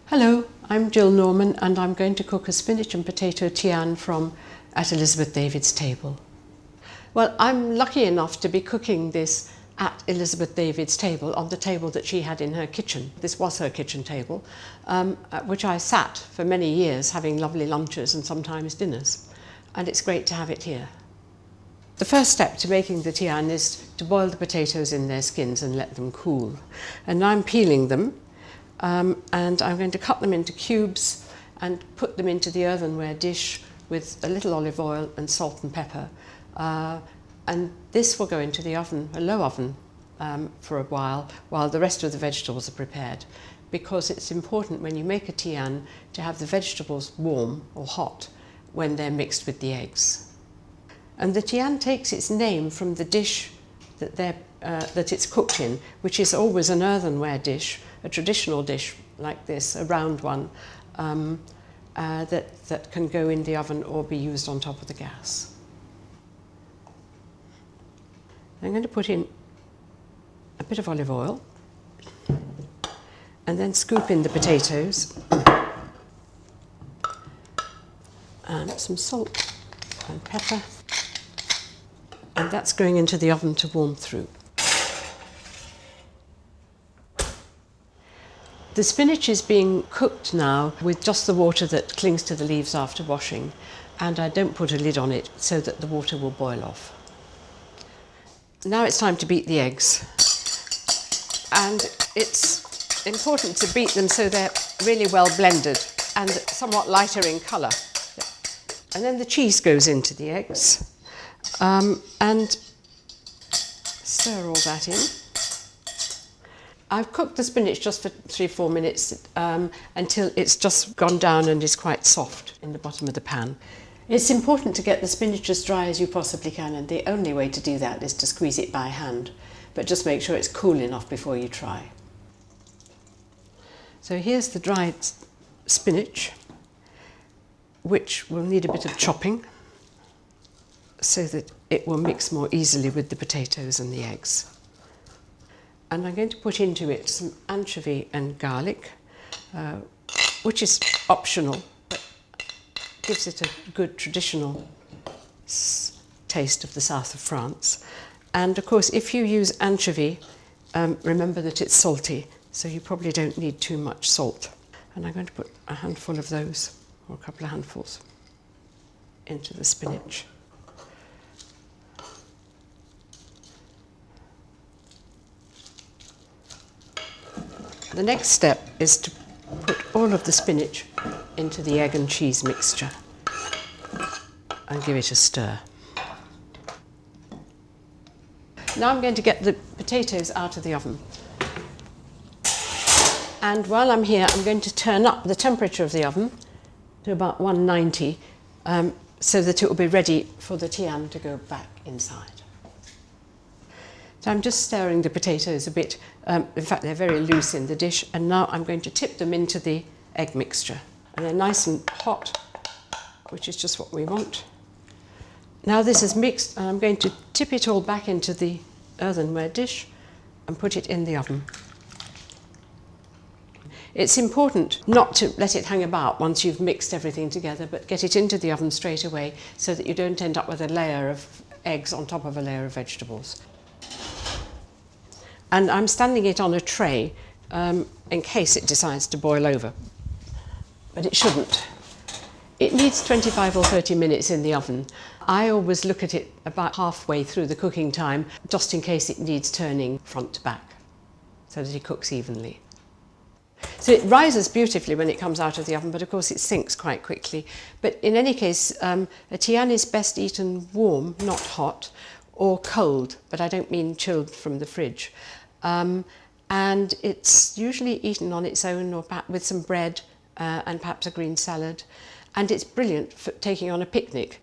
Hello, I'm Jill Norman and I'm going to cook a spinach and potato tian from At Elizabeth David's Table. Well, I'm lucky enough to be cooking this at Elizabeth David's table, on the table that she had in her kitchen. This was her kitchen table, at which I sat for many years having lovely lunches and sometimes dinners, and it's great to have it here. The first step to making the tian is to boil the potatoes in their skins and let them cool. And now I'm peeling them. And I'm going to cut them into cubes and put them into the earthenware dish with a little olive oil and salt and pepper. And this will go into the oven, a low oven, for a while the rest of the vegetables are prepared. Because it's important when you make a tian to have the vegetables warm or hot when they're mixed with the eggs. And the tian takes its name from the dish that it's cooked in, which is always an earthenware dish, a traditional dish like this, a round one, that can go in the oven or be used on top of the gas. I'm going to put in a bit of olive oil and then scoop in the potatoes and some salt and pepper, and that's going into the oven to warm through. The spinach is being cooked now with just the water that clings to the leaves after washing, and I don't put a lid on it so that the water will boil off. Now it's time to beat the eggs, and it's important to beat them so they're really well blended and somewhat lighter in colour. And then the cheese goes into the eggs, and stir all that in. I've cooked the spinach just for 3-4 minutes until it's just gone down and is quite soft in the bottom of the pan. It's important to get the spinach as dry as you possibly can, and the only way to do that is to squeeze it by hand, but just make sure it's cool enough before you try. So here's the dried spinach, which will need a bit of chopping so that it will mix more easily with the potatoes and the eggs. And I'm going to put into it some anchovy and garlic, which is optional, but gives it a good traditional taste of the south of France. And of course, if you use anchovy, remember that it's salty, so you probably don't need too much salt. And I'm going to put a handful of those, or a couple of handfuls, into the spinach. The next step is to put all of the spinach into the egg and cheese mixture and give it a stir. Now I'm going to get the potatoes out of the oven. And while I'm here, I'm going to turn up the temperature of the oven to about 190 so that it will be ready for the tian to go back inside. So I'm just stirring the potatoes a bit. In fact, they're very loose in the dish, and now I'm going to tip them into the egg mixture. And they're nice and hot, which is just what we want. Now this is mixed, and I'm going to tip it all back into the earthenware dish and put it in the oven. It's important not to let it hang about once you've mixed everything together, but get it into the oven straight away so that you don't end up with a layer of eggs on top of a layer of vegetables. And I'm standing it on a tray in case it decides to boil over, but it shouldn't. It needs 25 or 30 minutes in the oven. I always look at it about halfway through the cooking time, just in case it needs turning front to back, so that it cooks evenly. So it rises beautifully when it comes out of the oven, but of course it sinks quite quickly. But in any case, a tian is best eaten warm, not hot, or cold, but I don't mean chilled from the fridge. And it's usually eaten on its own or with some bread and perhaps a green salad. And it's brilliant for taking on a picnic